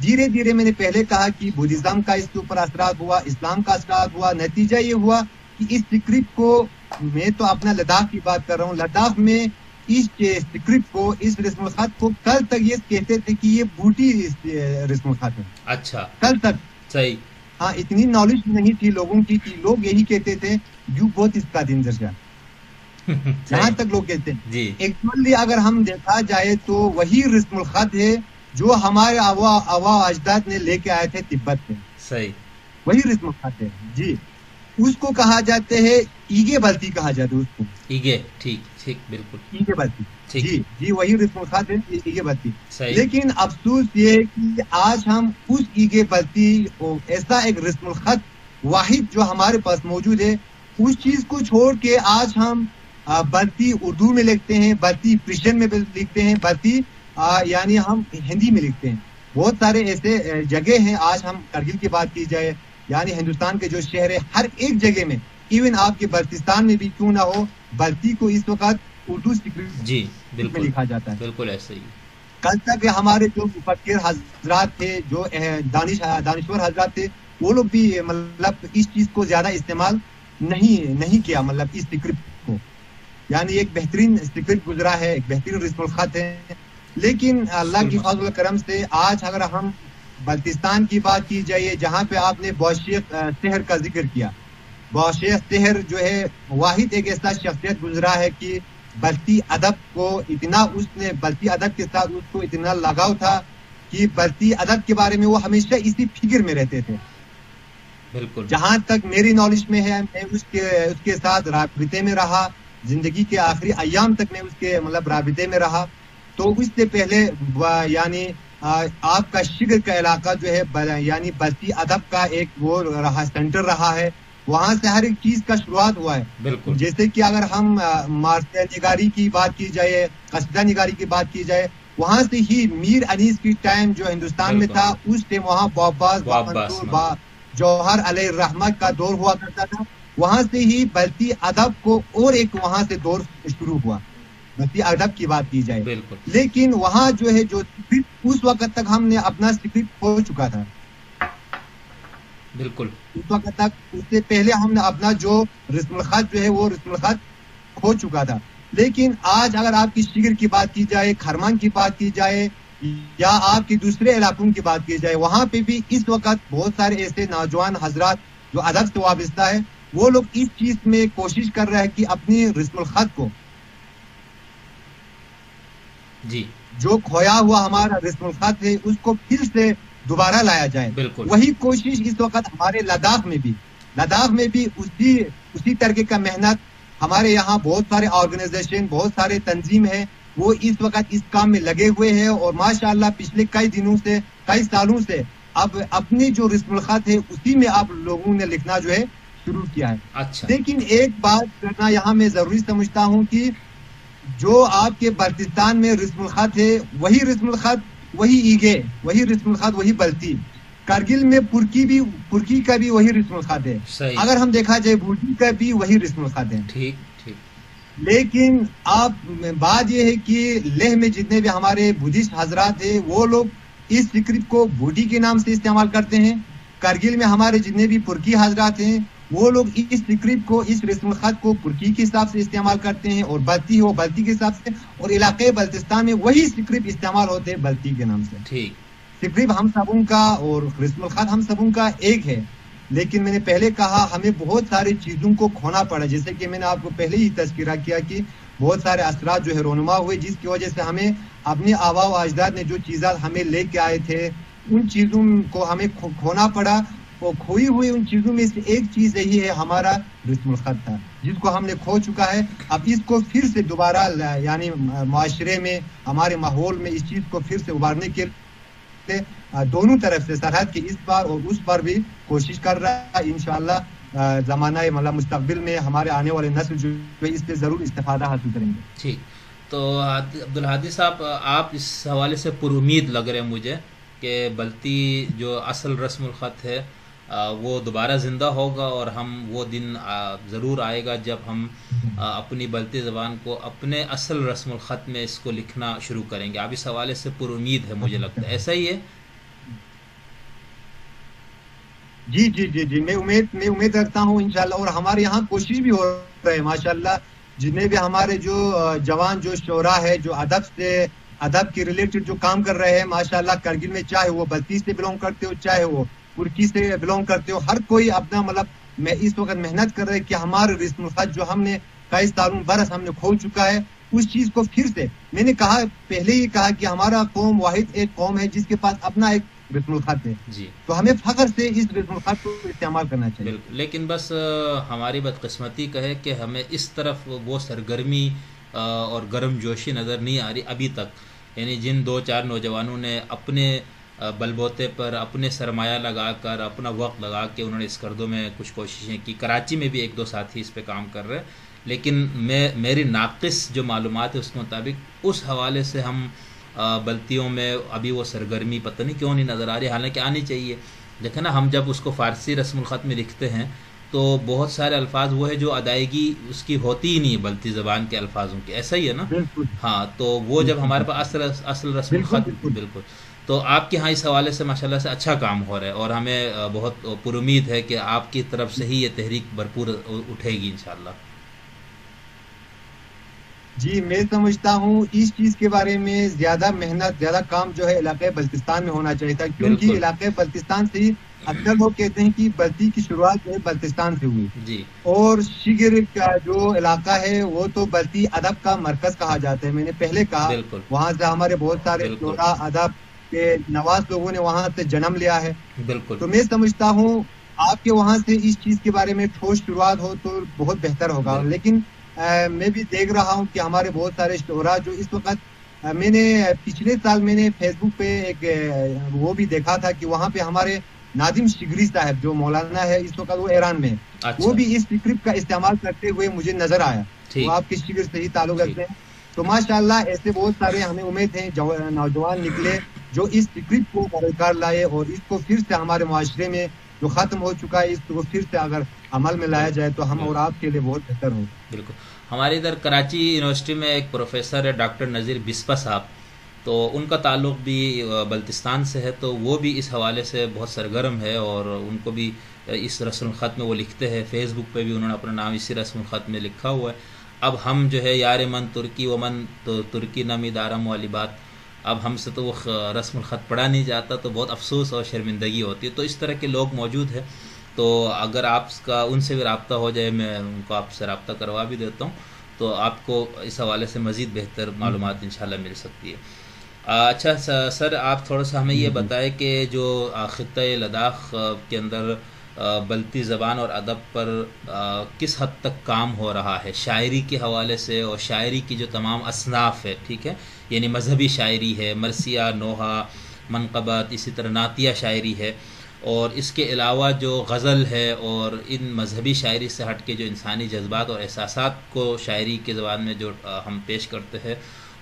دھیرے دھیرے میں نے پہلے کہا کہ بدھزم کا اس کے اوپر اثرات ہوا, اسلام کا اثرات ہوا. نتیجہ یہ ہوا کہ اس اسکرپٹ کو, میں تو اپنا لداخ کی بات کر رہا ہوں, لداخ میں اس اسکرپٹ کو, اس رسم الخط کو کل تک یہ کہتے تھے کہ یہ بوٹی رسم الخط ہے. اچھا, کل تک صحیح. ہاں, اتنی نالج نہیں تھی لوگوں کی کہ لوگ یہی کہتے تھے یو بہت اس کا دن درجہ, جہاں تک لوگ کہتے ہیں. ایکچولی اگر ہم دیکھا جائے تو وہی رسم الخط ہے جو ہمارے آبا اجداد نے لے کے آئے تھے تبت سے. صحیح, وہی رسم الخط ہے جی. اس کو کہا جاتے ہے ایگے بلتی کہا جاتا ہے اس کو. ایگے, ٹھیک ٹھیک, بالکل ایگے بلتی, جی جی وہی رسم الخط ہے ایگے بلتی. لیکن افسوس یہ کہ آج ہم اس ایگے بلتی, ایسا ایک رسم الخط واحد جو ہمارے پاس موجود ہے, اس چیز کو چھوڑ کے آج ہم بلتی اردو میں لکھتے ہیں, بلتی پرشین میں لکھتے ہیں, بلتی یعنی ہم ہندی میں لکھتے ہیں. بہت سارے ایسے جگہ ہیں, آج ہم کرگل کی بات کی جائے, یعنی ہندوستان کے جو شہر ہے ہر ایک جگہ میں, ایون آپ کے بلتستان میں بھی کیوں نہ ہو, بلتی کو اس وقت اردو جی بالکل میں لکھا جاتا ہے. بالکل ایسے ہی. کل تک ہمارے جو مفکر حضرات تھے, جو دانشور حضرات تھے, وہ لوگ بھی مطلب اس چیز کو زیادہ استعمال نہیں کیا, مطلب اس اسکرپٹ کو. یعنی ایک بہترین اسکرپٹ گزرا ہے, ایک بہترین رسم الخط ہے. لیکن اللہ کی فضل و کرم سے آج اگر ہم بلتستان کی بات کی جائے, جہاں پہ آپ نے بوشیخ سحر کا ذکر کیا, بوشیخ سحر جو ہے واحد ایک ایسا شخصیت گزرا ہے کہ بلتی ادب کو اتنا, اس نے بلتی ادب کے ساتھ اس کو اتنا لگاؤ تھا کہ بلتی ادب کے بارے میں وہ ہمیشہ اسی فکر میں رہتے تھے. بالکل, جہاں تک میری نالج میں ہے, میں اس کے ساتھ رابطے میں رہا, زندگی کے آخری ایام تک میں اس کے مطلب رابطے میں رہا. تو اس سے پہلے یعنی آپ کا شگر کا علاقہ جو ہے یعنی بلتی ادب کا ایک وہ رہا, سینٹر رہا ہے. وہاں سے ہر ایک چیز کا شروعات ہوا ہے. بالکل, جیسے کہ اگر ہم مارسیہ نگاری کی بات کی جائے, قصیدہ نگاری کی بات کی جائے, وہاں سے ہی میر انیس کی ٹائم جو ہندوستان میں تھا, اس ٹائم وہاں باباس جوہر علیہ الرحمت کا دور ہوا کرتا تھا. وہاں سے ہی بلتی ادب کو اور ایک وہاں سے دور شروع ہوا, بلتی ادب کی بات کی جائے. بالکل, لیکن وہاں جو ہے جو اس وقت تک ہم نے اپنا اسکرپٹ کھو چکا تھا. بالکل, اس وقت تک, اس سے پہلے ہم نے اپنا جو رسم الخط جو ہے وہ رسم الخط کھو چکا تھا. لیکن آج اگر آپ کی شگر کی بات کی جائے, کھرمان کی بات کی جائے, یا آپ کی دوسرے علاقوں کی بات کی جائے, وہاں پہ بھی اس وقت بہت سارے ایسے نوجوان حضرات جو ادب سے وابستہ ہے, وہ لوگ اس چیز میں کوشش کر رہے ہیں کہ اپنی رسم الخط کو, جی جو کھویا ہوا ہمارا رسم الخط ہے, اس کو پھر سے دوبارہ لایا جائے. بالکل, وہی کوشش اس وقت ہمارے لداخ میں بھی اسی طرح کا محنت. ہمارے یہاں بہت سارے آرگنائزیشن, بہت سارے تنظیم ہیں, وہ اس وقت اس کام میں لگے ہوئے ہیں. اور ماشاءاللہ پچھلے کئی سالوں سے اب اپنی جو رسم الخط ہے اسی میں آپ لوگوں نے لکھنا جو ہے شروع کیا ہے. اچھا, لیکن ایک بات کرنا یہاں میں ضروری سمجھتا ہوں کہ جو آپ کے بلتستان میں رسم الخط ہے, وہی رسم الخط, وہی ایگے, وہی رسم الخط, وہی بلتی. کرگل میں پرکی کا بھی وہی رسم الخط ہے. اگر ہم دیکھا جائے بھوٹی کا بھی وہی رسم الخط ہے. ٹھیک ٹھیک. لیکن آپ بات یہ ہے کہ لیہ میں جتنے بھی ہمارے بدھسٹ حضرات ہیں, وہ لوگ اس اسکرپٹ کو بھوٹی کے نام سے استعمال کرتے ہیں. کرگل میں ہمارے جتنے بھی پرکی حضرات ہیں, وہ لوگ اس اسکرپٹ کو, اس رسم الخط کو پرکی کے حساب سے استعمال کرتے ہیں, اور بلتی ہو بلتی کے حساب سے, اور علاقے بلتستان میں وہی اسکرپٹ استعمال ہوتے ہیں بلتی کے نام سے. ٹھیک, اسکرپٹ ہم سبوں کا اور رسم الخط ہم سبوں کا ایک ہے. لیکن میں نے پہلے کہا ہمیں بہت ساری چیزوں کو کھونا پڑا, جیسے کہ میں نے آپ کو پہلے ہی تذکرہ کیا کہ بہت سارے اثرات جو ہے رونما ہوئے, جس کی وجہ سے ہمیں اپنے آبا و اجداد نے جو چیزیں ہمیں لے کے آئے تھے, ان چیزوں کو ہمیں کھونا پڑا. اور کھوئی ہوئی ان چیزوں میں سے ایک چیز یہی ہے ہمارا رسم الخط تھا, جس کو ہم نے کھو چکا ہے. اب اس کو پھر سے دوبارہ یعنی معاشرے میں, ہمارے ماحول میں اس چیز کو پھر سے ابھارنے کے دونوں طرف سے, سرحد کے اس پار اور اس پر بھی کوشش کر رہا ہے. انشاءاللہ زمانہ مطلب مستقبل میں ہمارے آنے والے نسل جو اس سے ضرور استفادہ حاصل کریں گے. ٹھیک. تو عبدالہادی صاحب, آپ اس حوالے سے پر امید لگ رہے ہیں مجھے کہ بلتی جو اصل رسم الخط ہے وہ دوبارہ زندہ ہوگا اور ہم وہ دن ضرور آئے گا جب ہم اپنی بلتی زبان کو اپنے اصل رسم الخط میں اس کو لکھنا شروع کریں گے. آپ اس حوالے سے پر امید ہے مجھے لگتا ہے, ایسا ہی ہے؟ جی جی جی جی میں امید رکھتا ہوں انشاءاللہ. اور ہمارے یہاں کوشش بھی ہو رہی ہے ماشاءاللہ. جتنے بھی ہمارے جو جوان جو شعراء ہے جو ادب کے ریلیٹڈ جو کام کر رہے ہیں ماشاءاللہ, کرگل میں چاہے وہ بلتی سے بلونگ کرتے ہو چاہے وہ ترکی سے بلونگ کرتے ہو, ہر کوئی اپنا مطلب میں اس وقت محنت کر رہے کہ ہمارے رسم الخط جو ہم نے کئی سالوں برس ہم نے کھو چکا ہے اس چیز کو پھر سے, میں نے کہا پہلے ہی کہا کہ ہمارا قوم واحد ایک قوم ہے جس کے پاس اپنا ایک رسم الخط ہے جی, تو ہمیں فخر سے اس رسم الخط کو استعمال کرنا چاہیے. لیکن بس ہماری بدقسمتی کا ہے کہ ہمیں اس طرف وہ سرگرمی اور گرم جوشی نظر نہیں آ رہی ابھی تک. یعنی جن 2-4 نوجوانوں نے اپنے بلبوتے پر اپنے سرمایہ لگا کر اپنا وقت لگا کے انہوں نے اس کردوں میں کچھ کوششیں کی, کراچی میں بھی 1-2 ساتھی اس پہ کام کر رہے, لیکن میری ناقص جو معلومات ہے اس کے مطابق اس حوالے سے ہم بلتیوں میں ابھی وہ سرگرمی پتہ نہیں کیوں نہیں نظر آ رہی, حالانکہ آنی چاہیے. دیکھیں نا, ہم جب اس کو فارسی رسم الخط میں لکھتے ہیں تو بہت سارے الفاظ وہ ہے جو ادائیگی اس کی ہوتی ہی نہیں ہے بلتی زبان کے الفاظوں کی, ایسا ہی ہے نا؟ ہاں, تو وہ جب ہمارے پاس اصل رسم الخط بالکل, تو آپ کے ہاں اس حوالے سے ماشاءاللہ سے اچھا کام ہو رہا ہے اور ہمیں بہت پر امید ہے کہ آپ کی طرف سے ہی یہ تحریک بھرپور اٹھے گی انشاءاللہ. جی میں سمجھتا ہوں اس چیز کے بارے میں زیادہ محنت زیادہ کام جو ہے علاقہ بلتستان میں ہونا چاہیے تھا, کیونکہ علاقہ بلتستان سے ہی اکثر لوگ کہتے ہیں کہ بلتی کی شروعات جو ہے بلتستان سے ہوئی جی, اور شگر کا جو علاقہ ہے وہ تو بلتی ادب کا مرکز کہا جاتا ہے. میں نے پہلے کہا وہاں سے ہمارے بہت سارے شعراء ادب کے نواز لوگوں نے وہاں سے جنم لیا ہے. بالکل, تو میں سمجھتا ہوں آپ کے وہاں سے اس چیز کے بارے میں ٹھوس شروعات ہو تو بہت بہتر ہوگا. لیکن میں بھی دیکھ رہا ہوں کہ ہمارے بہت سارے شعراء جو اس وقت میں نے پچھلے سال میں نے فیس بک پہ ایک وہ بھی دیکھا تھا کہ وہاں پہ ہمارے نادم شگری صاحب جو مولانا ہے اس وقت وہ ایران میں وہ بھی اس اسکرپٹ کا استعمال کرتے ہوئے مجھے نظر آیا. وہ آپ کے شگر سے ہی تعلق رکھتے ہیں, تو ماشاءاللہ ایسے بہت سارے ہمیں امید ہیں نوجوان نکلے جو اس اسکرپٹ کو کار لائے اور اس کو پھر سے ہمارے معاشرے میں جو ختم ہو چکا ہے اس کو پھر سے اگر عمل میں لایا جائے تو ہم اور آپ کے لیے بہت بہتر ہو. بالکل, ہمارے ادھر کراچی یونیورسٹی میں ایک پروفیسر ہے ڈاکٹر نذیر بسپا صاحب, تو ان کا تعلق بھی بلتستان سے ہے, تو وہ بھی اس حوالے سے بہت سرگرم ہے اور ان کو بھی اس رسم الخط میں وہ لکھتے ہیں. فیس بک پہ بھی انہوں نے اپنا نام اسی رسم الخط میں لکھا ہوا ہے. اب ہم جو ہے یار من ترکی ومن تو ترکی نمی دارم والی بات, اب ہم سے تو وہ رسم الخط پڑھا نہیں جاتا, تو بہت افسوس اور شرمندگی ہوتی ہے. تو اس طرح کے لوگ موجود ہیں, تو اگر آپ کا ان سے بھی رابطہ ہو جائے, میں ان کو آپ سے رابطہ کروا بھی دیتا ہوں, تو آپ کو اس حوالے سے مزید بہتر معلومات انشاءاللہ مل سکتی ہے. اچھا سر, آپ تھوڑا سا ہمیں یہ بتائیں کہ جو خطۂ لداخ کے اندر بلتی زبان اور ادب پر کس حد تک کام ہو رہا ہے شاعری کے حوالے سے, اور شاعری کی جو تمام اصناف ہے, ٹھیک ہے, یعنی مذہبی شاعری ہے, مرثیہ, نوحہ, منقبت, اسی طرح نعتیہ شاعری ہے, اور اس کے علاوہ جو غزل ہے, اور ان مذہبی شاعری سے ہٹ کے جو انسانی جذبات اور احساسات کو شاعری کے زبان میں جو ہم پیش کرتے ہیں,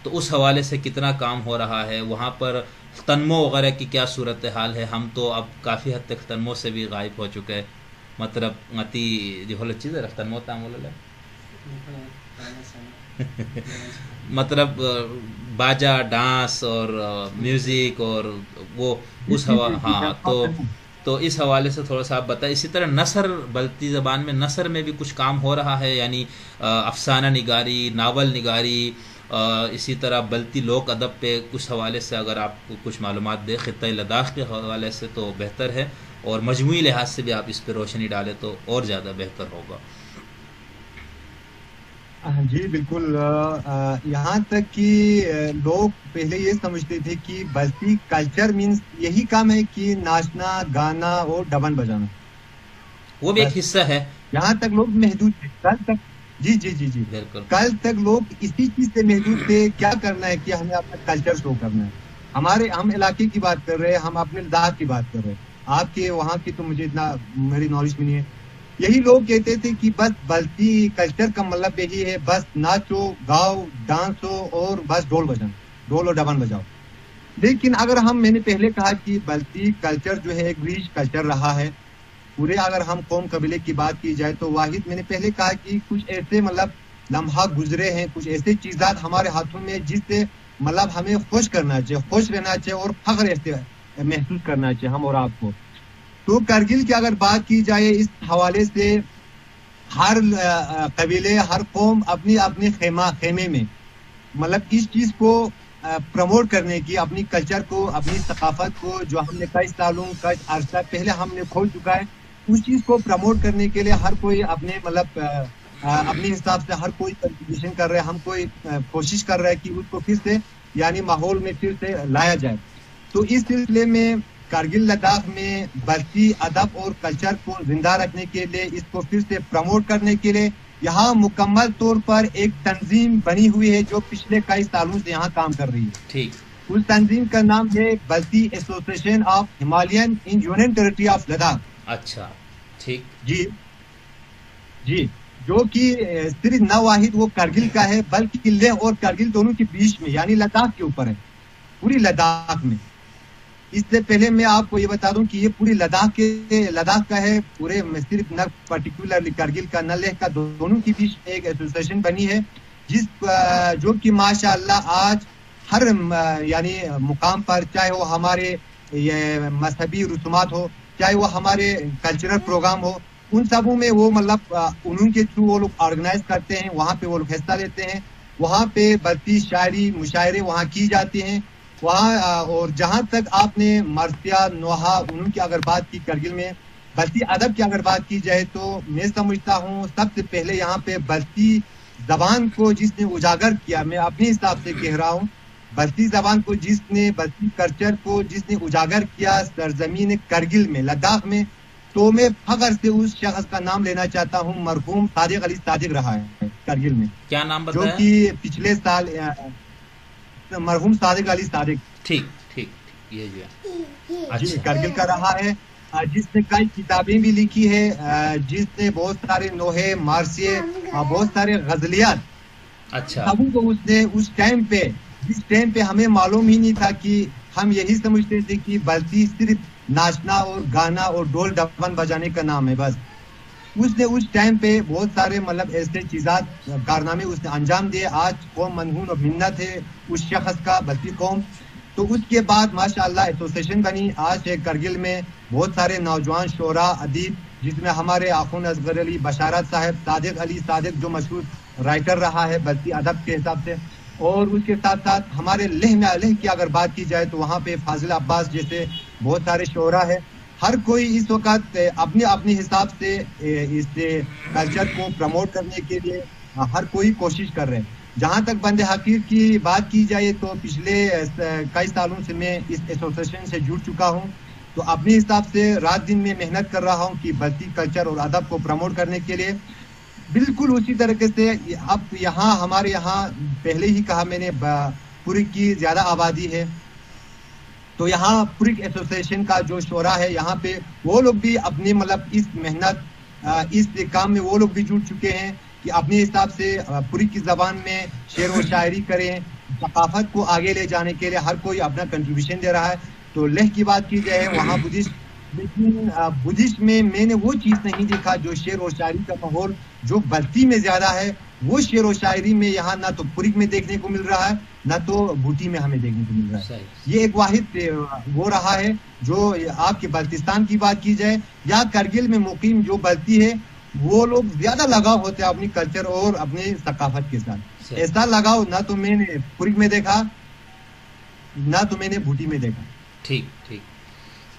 تو اس حوالے سے کتنا کام ہو رہا ہے وہاں پر, تنمو وغیرہ کی کیا صورتحال ہے؟ ہم تو اب کافی حد تک تنمو سے بھی غائب ہو چکے ہیں, مطلب متی جو ہول چیز ہے تنمو تعامل ہے مطلب باجا, ڈانس اور میوزک اور وہ اس ہاں, تو اس حوالے سے تھوڑا سا آپ بتائیں. اسی طرح نثر, بلتی زبان میں نثر میں بھی کچھ کام ہو رہا ہے, یعنی افسانہ نگاری, ناول نگاری, اسی طرح بلتی لوک ادب پہ کچھ حوالے سے اگر آپ کو کچھ معلومات دیں خطۂ لداخ کے حوالے سے تو بہتر ہے, اور مجموعی لحاظ سے بھی آپ اس پہ روشنی ڈالیں تو اور زیادہ بہتر ہوگا. جی بالکل, یہاں تک کہ لوگ پہلے یہ سمجھتے تھے کہ بلتی کلچر مینس یہی کام ہے کہ ناچنا, گانا اور ڈبن بجانا, وہ بھی ایک حصہ ہے. یہاں تک لوگ محدود تھے کل تک. جی جی جی جی بالکل, کل تک لوگ اسی چیز سے محدود تھے, کیا کرنا ہے کہ ہمیں اپنا کلچر شو کرنا ہے. ہم علاقے کی بات کر رہے ہیں, ہم اپنے لداخ کی بات کر رہے ہیں, آپ کے وہاں کی تو مجھے اتنا میری نالج میں نہیں ہے. یہی لوگ کہتے تھے کہ بس بلتی کلچر کا مطلب یہی ہے, بس ناچو, گاؤ, ڈانس ہو اور بس ڈول بجاؤ, ڈول اور ڈبن بجاؤ. لیکن اگر میں نے پہلے کہا کہ بلتی کلچر جو ہے ایک ریچ کلچر رہا ہے, پورے اگر ہم قوم قبیلے کی بات کی جائے تو واحد میں نے پہلے کہا کہ کچھ ایسے مطلب لمحات گزرے ہیں, کچھ ایسے چیزات ہمارے ہاتھوں میں جس سے مطلب ہمیں خوش کرنا چاہیے, خوش رہنا چاہیے اور فخر محسوس کرنا چاہیے ہم اور آپ کو. تو کرگل کی اگر بات کی جائے اس حوالے سے ہر قبیلے ہر قوم اپنی اپنی خیمے میں مطلب اس چیز کو پروموٹ کرنے کی, اپنی کلچر کو, اپنی ثقافت کو جو ہم نے کئی سالوں کا عرصہ پہلے ہم نے کھو چکا ہے, اس چیز کو پروموٹ کرنے کے لیے ہر کوئی اپنے مطلب اپنے حساب سے ہر کوئی کنٹریبیوشن کر رہا ہے, ہم کوئی کوشش کر رہا ہے کہ اس کو پھر سے یعنی ماحول میں پھر سے لایا جائے. تو اس سلسلے میں کارگل لداخ میں برقی ادب اور کلچر کو زندہ رکھنے کے لیے, اس کو پھر سے پروموٹ کرنے کے لیے یہاں مکمل طور پر ایک تنظیم بنی ہوئی ہے جو پچھلے کئی سالوں سے یہاں کام کر رہی ہے. ٹھیک. اس تنظیم کا نام ہے Balti association of Himalayan in union territory of Ladakh. اچھا ٹھیک. جی جی, جو کہ صرف نہ واحد وہ کرگل کا ہے بلکہ لیہ اور کرگل دونوں کے بیچ میں یعنی لداخ کے اوپر ہے, پوری لداخ میں. اس سے پہلے میں آپ کو یہ بتا دوں کہ یہ پوری لداخ کا ہے, پورے صرف نہ پرٹیکولرلی کرگل کا نہ لیہ کا, دونوں کے بیچ ایک ایسوسیشن بنی ہے جو کہ ماشاء اللہ آج ہر یعنی مقام پر, چاہے وہ ہمارے مذہبی رسومات ہو, چاہے وہ ہمارے کلچرل پروگرام ہو, ان سبوں میں وہ مطلب انہوں کے تھرو وہ لوگ آرگنائز کرتے ہیں, وہاں پہ وہ لوگ حصہ لیتے ہیں, وہاں پہ برقی شاعری مشاعرے وہاں کی جاتی ہیں وہاں. اور جہاں تک آپ نے مرثیہ نوحہ انہوں کی اگر بات کی کرگل میں برقی ادب کی اگر بات کی جائے تو میں سمجھتا ہوں سب سے پہلے یہاں پہ برقی زبان کو جس نے اجاگر کیا, میں اپنے حساب سے کہہ رہا ہوں, برقی زبان کو جس نے, برقی کلچر کو جس نے اجاگر کیا سرزمین کرگل میں لداخ میں, تو میں فخر سے اس شخص کا نام لینا چاہتا ہوں, مرحوم صادق علی صادق رہا ہے کرگل میں. کیا نام بتایا؟ جو کہ پچھلے سال مرحوم صادق علی صادق. ٹھیک ٹھیک, یہ جو ہے جی کرگل کا رہا ہے, جس نے کئی کتابیں بھی لکھی ہے, جس نے بہت سارے نوحے مارسیے بہت سارے غزلیات. اچھا. سبوں کو اس نے اس ٹائم پہ, جس ٹائم پہ ہمیں معلوم ہی نہیں تھا کہ ہم یہی سمجھتے تھے کہ بلتی صرف ناچنا اور گانا اور ڈول ڈبن بجانے کا نام ہے بس. اس نے اس ٹائم پہ بہت سارے مطلب ایسے چیزات کارنامے اس نے انجام دیے. آج قوم منہون اور منت ہے اس شخص کا, بلتی قوم. تو اس کے بعد ماشاء اللہ ایسوسیشن بنی. آج کرگل میں بہت سارے نوجوان شعراء ادیب, جس میں ہمارے آخوند اصغر علی بشارت صاحب, صادق علی صادق جو مشہور رائٹر رہا ہے بلتی ادب کے حساب سے, اور اس کے ساتھ ساتھ ہمارے لیہ کی اگر بات کی جائے تو وہاں پہ فاضل عباس جیسے بہت سارے شعراء ہیں. ہر کوئی اس وقت اپنے اپنے حساب سے اس کلچر کو پروموٹ کرنے کے لیے ہر کوئی کوشش کر رہے ہیں. جہاں تک بند حقیر کی بات کی جائے تو پچھلے کئی سالوں سے میں اس ایسوسیشن سے جڑ چکا ہوں, تو اپنے حساب سے رات دن میں محنت کر رہا ہوں کہ بلتی کلچر اور ادب کو پروموٹ کرنے کے لیے. بالکل اسی طریقے سے اب یہاں ہمارے یہاں پہلے ہی کہا میں نے پوری کی زیادہ آبادی ہے, تو یہاں پوری ایسوسیشن کا جو شعراء ہے یہاں پہ وہ لوگ بھی اپنی مطلب اس محنت اس کام میں وہ لوگ بھی جڑ چکے ہیں کہ اپنے حساب سے پوری کی زبان میں شعر و شاعری کریں, ثقافت کو آگے لے جانے کے لیے ہر کوئی اپنا کنٹریبیوشن دے رہا ہے. تو لیہ کی بات کی جائے وہاں بدھسٹ, لیکن بدھسٹ میں نے وہ چیز نہیں دیکھا جو شعر و شاعری کا ماحول جو بلتی میں زیادہ ہے, وہ شعر و شاعری میں یہاں نہ تو پوری میں دیکھنے کو مل رہا ہے نہ تو بوٹی میں ہمیں دیکھنے کو مل رہا ہے. یہ ایک واحد وہ رہا ہے جو آپ کے بلتستان کی بات کی جائے یا کرگل میں مقیم جو بلتی ہے وہ لوگ زیادہ لگاؤ ہوتے ہیں اپنی کلچر اور اپنی ثقافت کے ساتھ. ایسا لگاؤ نہ تو میں نے پوری میں دیکھا نہ تو میں نے بوٹی میں دیکھا. ٹھیک ٹھیک.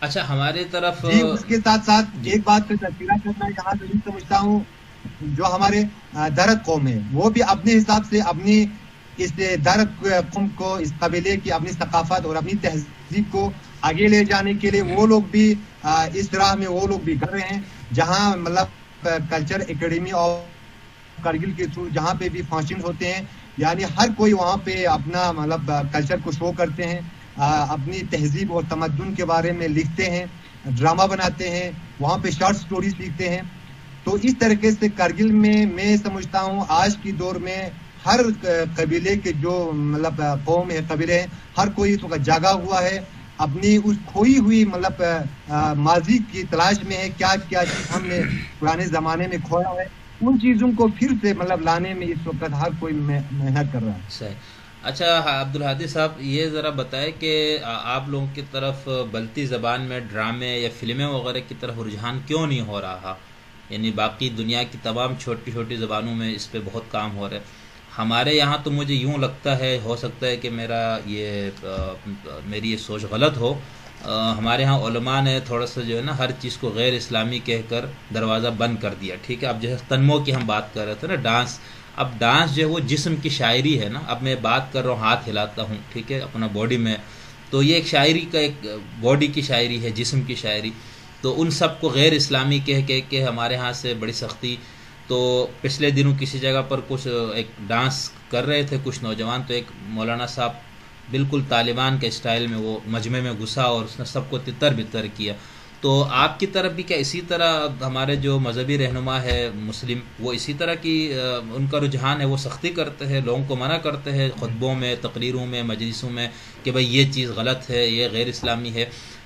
اچھا ہمارے طرف جی اس کے ساتھ ساتھ ایک بات پہ تذکرہ کرنا یہاں تو نہیں سمجھتا ہوں, جو ہمارے درد قوم ہے وہ بھی اپنے حساب سے اپنی اس درد قوم کو, اس قبیلے کی اپنی ثقافت اور اپنی تہذیب کو آگے لے جانے کے لیے وہ لوگ بھی اس راہ میں وہ لوگ بھی کر رہے ہیں. جہاں مطلب کلچر اکیڈمی آف کرگل کے تھرو جہاں پہ بھی فنکشن ہوتے ہیں, یعنی ہر کوئی وہاں پہ اپنا مطلب کلچر کو شو کرتے ہیں, اپنی تہذیب اور تمدن کے بارے میں لکھتے ہیں, ڈرامہ بناتے ہیں, وہاں پہ شارٹ سٹوریز لکھتے ہیں. تو اس طریقے سے کرگل میں سمجھتا ہوں آج کی دور میں ہر قبیلے کے جو مطلب قوم ہے قبیلے ہیں, ہر کوئی اس وقت جاگا ہوا ہے, اپنی اس کھوئی ہوئی مطلب ماضی کی تلاش میں ہے، کیا کیا چیز ہم نے پرانے زمانے میں کھویا ہے، ان چیزوں کو پھر سے مطلب لانے میں اس وقت ہر کوئی محنت کر رہا ہے. صحیح. اچھا عبدالہادی صاحب، یہ ذرا بتائیں کہ آپ لوگوں کی طرف بلتی زبان میں ڈرامے یا فلمیں وغیرہ کی طرف رجحان کیوں نہیں ہو رہا؟ یعنی باقی دنیا کی تمام چھوٹی چھوٹی زبانوں میں اس پہ بہت کام ہو رہا ہے. ہمارے یہاں تو مجھے یوں لگتا ہے، ہو سکتا ہے کہ میری یہ سوچ غلط ہو، ہمارے ہاں علماء نے تھوڑا سا جو ہے نا ہر چیز کو غیر اسلامی کہہ کر دروازہ بند کر دیا. ٹھیک ہے، اب جیسے تنمو کی ہم بات کر رہے تھے نا، ڈانس، اب ڈانس جو ہے وہ جسم کی شاعری ہے نا. اب میں بات کر رہا ہوں، ہاتھ ہلاتا ہوں، ٹھیک ہے، اپنا باڈی میں، تو یہ ایک شاعری کا، ایک باڈی کی شاعری ہے، جسم کی شاعری. تو ان سب کو غیر اسلامی کہہ کے ہمارے ہاں سے بڑی سختی. تو پچھلے دنوں کسی جگہ پر کچھ ایک ڈانس کر رہے تھے کچھ نوجوان، تو ایک مولانا صاحب بالکل طالبان کے اسٹائل میں وہ مجمع میں گھسا اور اس نے سب کو تتر بتر کیا. تو آپ کی طرف بھی کیا اسی طرح ہمارے جو مذہبی رہنما ہے مسلم، وہ اسی طرح کی ان کا رجحان ہے، وہ سختی کرتے ہیں، لوگوں کو منع کرتے ہیں خطبوں میں، تقریروں میں، مجلسوں میں کہ بھئی یہ چیز غلط ہے، یہ غیر اسلامی ہے؟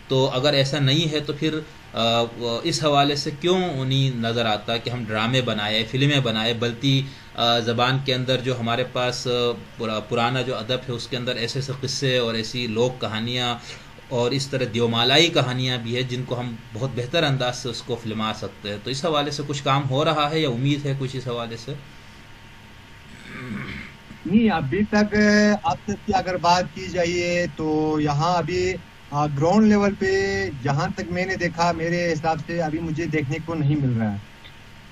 تو اگر ایسا نہیں ہے تو پھر اس حوالے سے کیوں انہیں نظر آتا کہ ہم ڈرامے بنائے، فلمیں بنائے، بلتی زبان کے اندر جو ہمارے پاس پرانا جو ادب ہے اس کے اندر ایسے ایسے قصے اور ایسی لوک کہانیاں اور اس طرح دیومالائی کہانیاں بھی ہیں جن کو ہم بہت بہتر انداز سے اس کو فلما سکتے ہیں. تو اس حوالے سے کچھ کام ہو رہا ہے یا امید ہے کچھ اس حوالے سے؟ نہیں، ابھی تک اب تک کی اگر بات کی جائے تو یہاں ابھی گراؤنڈ لیول پہ جہاں تک میں نے دیکھا، میرے حساب سے ابھی مجھے دیکھنے کو نہیں مل رہا ہے.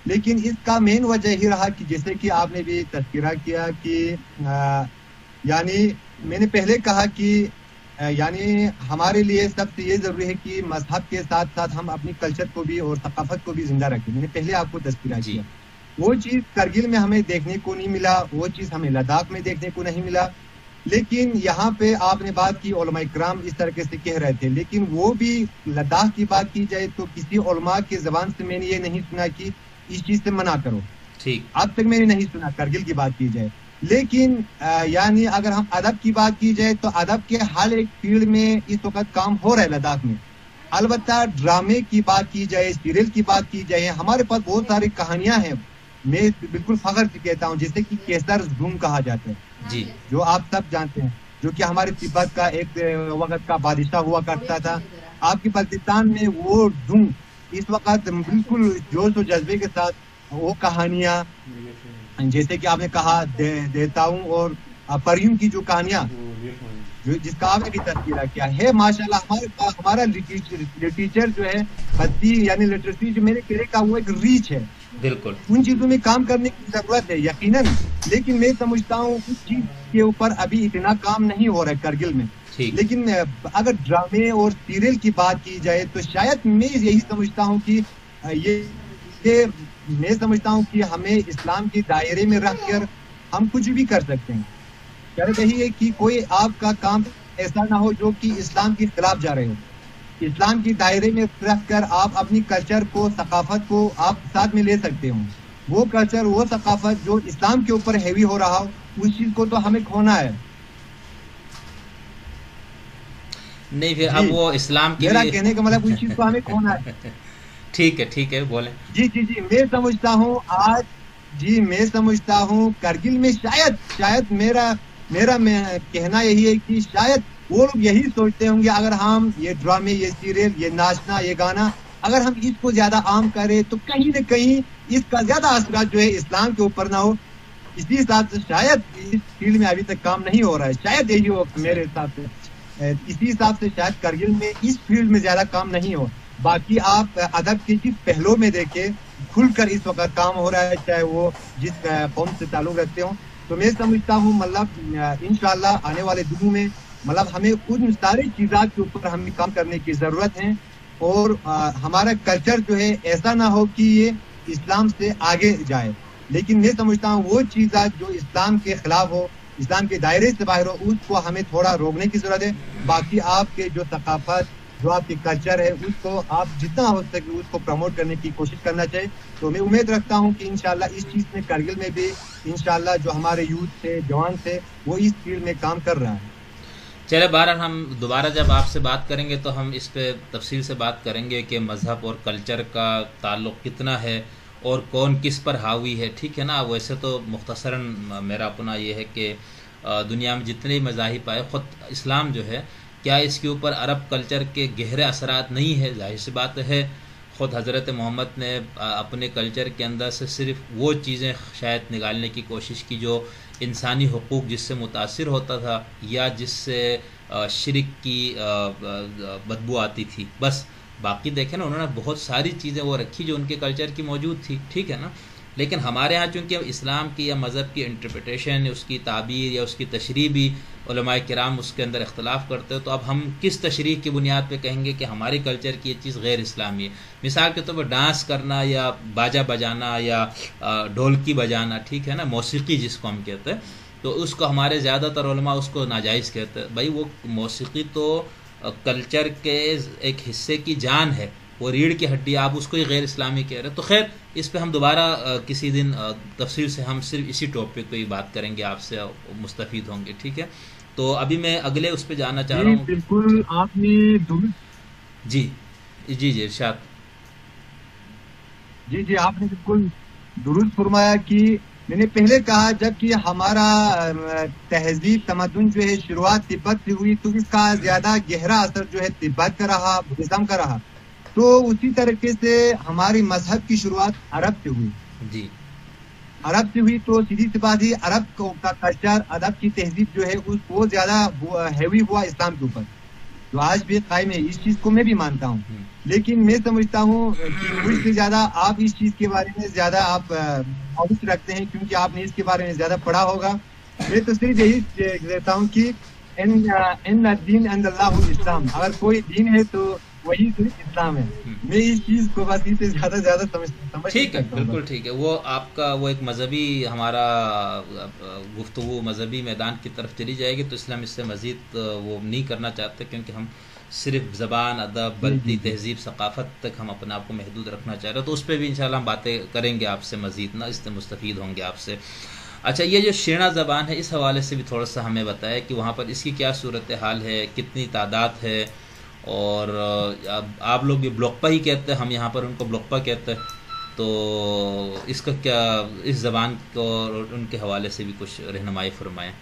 لیکن اس کا مین وجہ ہی رہا کہ جیسے کہ آپ نے بھی تذکرہ کیا کہ یعنی میں نے پہلے کہا کہ یعنی ہمارے لیے سب سے یہ ضروری ہے کہ مذہب کے ساتھ ساتھ ہم اپنی کلچر کو بھی اور ثقافت کو بھی زندہ رکھیں. میں نے پہلے آپ کو تذکرہ کیا، وہ چیز کرگل میں ہمیں دیکھنے کو نہیں ملا، وہ چیز ہمیں لداخ میں دیکھنے کو نہیں ملا. لیکن یہاں پہ آپ نے بات کی علماء اکرام اس طریقے سے کہہ رہے تھے، لیکن وہ بھی لداخ کی بات کی جائے تو کسی علماء کی زبان سے میں نے یہ نہیں سنا کہ اس چیز سے منع کرو. ٹھیک، اب تک میں نے نہیں سنا کرگل کی بات کی جائے. لیکن یعنی اگر ہم ادب کی بات کی جائے تو ادب کے ہر ایک فیلڈ میں اس وقت کام ہو رہا ہے لداخ میں. البتہ ڈرامے کی بات کی جائے، سیریل کی بات کی جائے، ہمارے پاس بہت ساری کہانیاں ہیں. میں بالکل فخر سے کہتا ہوں، جیسے کہ کیسر زوم کہا جاتا ہے جی، جو آپ سب جانتے ہیں، جو کہ ہمارے تبت کا ایک وقت کا بادشاہ ہوا کرتا تھا. آپ کے پاکستان میں وہ زوم اس وقت بالکل جوش و جذبے کے ساتھ وہ کہانیاں، جیسے کہ آپ نے کہا دیتاؤں اور پریوں کی جو کہانیاں، جس کا آپ نے بھی تذکرہ کیا ہے، ماشاءاللہ ہمارے پاس ہمارا لٹریچر جو ہے بستی یعنی لٹریسی جو میرے کہنے کا وہ ایک ریچ ہے. بالکل ان چیزوں میں کام کرنے کی ضرورت ہے یقیناً، لیکن میں سمجھتا ہوں اس چیز کے اوپر ابھی اتنا کام نہیں ہو رہا ہے کرگل میں. لیکن اگر ڈرامے اور سیریل کی بات کی جائے تو شاید میں یہی سمجھتا ہوں کہ میں سمجھتا ہوں کہ ہمیں اسلام کے دائرے میں رہ کر ہم کچھ بھی کر سکتے ہیں. شرط یہی ہے کہ کوئی آپ کا کام ایسا نہ ہو جو کہ اسلام کے خلاف جا رہے ہو. اسلام کے دائرے میں رہ کر آپ اپنی کلچر کو، ثقافت کو آپ ساتھ میں لے سکتے ہو. وہ کلچر، وہ ثقافت جو اسلام کے اوپر ہیوی ہو رہا ہو، اس چیز کو تو ہمیں کھونا ہے. نہیں پھر اب وہ اسلام کی، میرا کہنے کا مطلب اس چیز کو ہمیں کھونا ہے. ٹھیک ہے، ٹھیک ہے، بولیں. جی میں سمجھتا ہوں آج، میں سمجھتا ہوں کرگل میں شاید میرا کہنا یہی ہے کہ شاید وہ لوگ یہی سوچتے ہوں گے اگر ہم یہ ڈرامے، یہ سیریل، یہ ناچنا، یہ گانا اگر ہم اس کو زیادہ عام کریں تو کہیں نہ کہیں اس کا زیادہ اثرات جو ہے اسلام کے اوپر نہ ہو. اسی حساب سے شاید اس فیلڈ میں ابھی تک کام نہیں ہو رہا ہے. شاید یہی ہو میرے حساب سے. اسی حساب سے شاید کرگل میں اس فیلڈ میں زیادہ کام نہیں ہو. باقی آپ ادب کے جس پہلو میں دیکھیں کھل کر اس وقت کام ہو رہا ہے، چاہے وہ جس قوم سے تعلق رکھتے ہوں. تو میں سمجھتا ہوں مطلب انشاءاللہ آنے والے دنوں میں مطلب ہمیں ان ساری چیزات کے اوپر ہمیں کام کرنے کی ضرورت ہے، اور ہمارا کلچر جو ہے ایسا نہ ہو کہ یہ اسلام سے آگے جائے. لیکن میں سمجھتا ہوں وہ چیزات جو اسلام کے خلاف ہو، اسلام کے دائرے سے باہر ہو، اس کو ہمیں تھوڑا روکنے کی ضرورت ہے. باقی آپ کے جو ثقافت، جو آپ کی کلچر ہے، اس کو آپ جتنا ہو سکے اس کو پروموٹ کرنے کی کوشش کرنا چاہیے. تو میں امید رکھتا ہوں کہ انشاءاللہ اس چیز میں کرگل میں بھی انشاءاللہ جو ہمارے یوتھ سے، جوان سے، وہ اس فیلڈ میں کام کر رہا ہے. چلے بہرحال ہم دوبارہ جب آپ سے بات کریں گے تو ہم اس پہ تفصیل سے بات کریں گے کہ مذہب اور کلچر کا تعلق کتنا ہے اور کون کس پر حاوی ہے، ٹھیک ہے نا. ویسے تو مختصراً میرا اپنا یہ ہے کہ دنیا میں جتنے مذاہب آئے، خود اسلام جو ہے، کیا اس کے اوپر عرب کلچر کے گہرے اثرات نہیں ہے؟ ظاہر سی بات ہے. خود حضرت محمد نے اپنے کلچر کے اندر سے صرف وہ چیزیں شاید نکالنے کی کوشش کی جو انسانی حقوق جس سے متاثر ہوتا تھا یا جس سے شرک کی بدبو آتی تھی، بس. باقی دیکھیں نا، انہوں نے بہت ساری چیزیں وہ رکھی جو ان کے کلچر کی موجود تھی، ٹھیک ہے نا. لیکن ہمارے ہاں چونکہ اسلام کی یا مذہب کی انٹرپریٹیشن، اس کی تعبیر یا اس کی تشریح بھی علماء کرام اس کے اندر اختلاف کرتے ہو، تو اب ہم کس تشریح کی بنیاد پہ کہیں گے کہ ہمارے کلچر کی یہ چیز غیر اسلامی ہے؟ مثال کے طور پر ڈانس کرنا یا باجا بجانا یا ڈھولکی بجانا، ٹھیک ہے نا، موسیقی جس کو ہم کہتے ہیں، تو اس کو ہمارے زیادہ تر علماء اس کو ناجائز کہتے ہیں. بھائی وہ موسیقی تو کلچر کے ایک حصے کی جان ہے، وہ ریڑھ کی ہڈی، آپ اس کو ہی غیر اسلامی کہہ رہے ہیں. تو خیر اس پہ ہم دوبارہ کسی دن تفصیل سے ہم صرف اسی ٹاپک پہ ہی بات کریں گے، آپ سے مستفید ہوں گے، ٹھیک ہے. تو ابھی میں اگلے اس پہ جانا چاہ رہا ہوں. بالکل آپ نے جی جی جی ارشاد. جی آپ نے بالکل درست فرمایا کہ میں نے پہلے کہا جب کہ ہمارا تہذیب تمدن جو ہے شروعات تبت سے ہوئی، تو اس کا زیادہ گہرا اثر جو ہے تبت کا رہا، بدھزم کا رہا. تو اسی طریقے سے ہماری مذہب کی شروعات عرب سے ہوئی. جی عرب سے ہوئی تو سیدھی سی بات ہے، عرب کا کلچر، عرب کی تہذیب جو ہے وہ زیادہ ہیوی ہوا اسلام کے اوپر، جو آج بھی قائم ہے. اس چیز کو میں بھی مانتا ہوں، لیکن میں سمجھتا ہوں کہ مجھ سے زیادہ آپ اس چیز کے بارے میں زیادہ آپ نالج رکھتے ہیں، کیونکہ آپ نے اس کے بارے میں زیادہ پڑھا ہوگا. میں تو صرف یہی کہتا ہوں کہ ان الدین عند اللہ اسلام، اگر کوئی دین ہے تو وہی صرف اسلام ہے. میں اس چیز کو بس اس سے زیادہ سمجھ ٹھیک ہے، بالکل ٹھیک ہے. وہ آپ کا وہ ایک مذہبی ہمارا گفتگو مذہبی میدان کی طرف چلی جائے گی، تو اسلام اس سے مزید وہ نہیں کرنا چاہتے، کیونکہ ہم صرف زبان، ادب، بلدی تہذیب، ثقافت تک ہم اپنے آپ کو محدود رکھنا چاہ رہے ہیں. تو اس پہ بھی انشاءاللہ ہم باتیں کریں گے آپ سے مزید، نا اس سے مستفید ہوں گے آپ سے. اچھا، یہ جو شینا زبان ہے، اس حوالے سے بھی تھوڑا سا ہمیں بتایا کہ وہاں پر اس کی کیا صورتحال ہے، کتنی تعداد ہے، اور آپ لوگ بھی بلوکپا ہی کہتے ہیں، ہم یہاں پر ان کو بلوکپا کہتے ہیں. تو اس کا کیا، اس زبان کو اور ان کے حوالے سے بھی کچھ رہنمائی فرمائیں.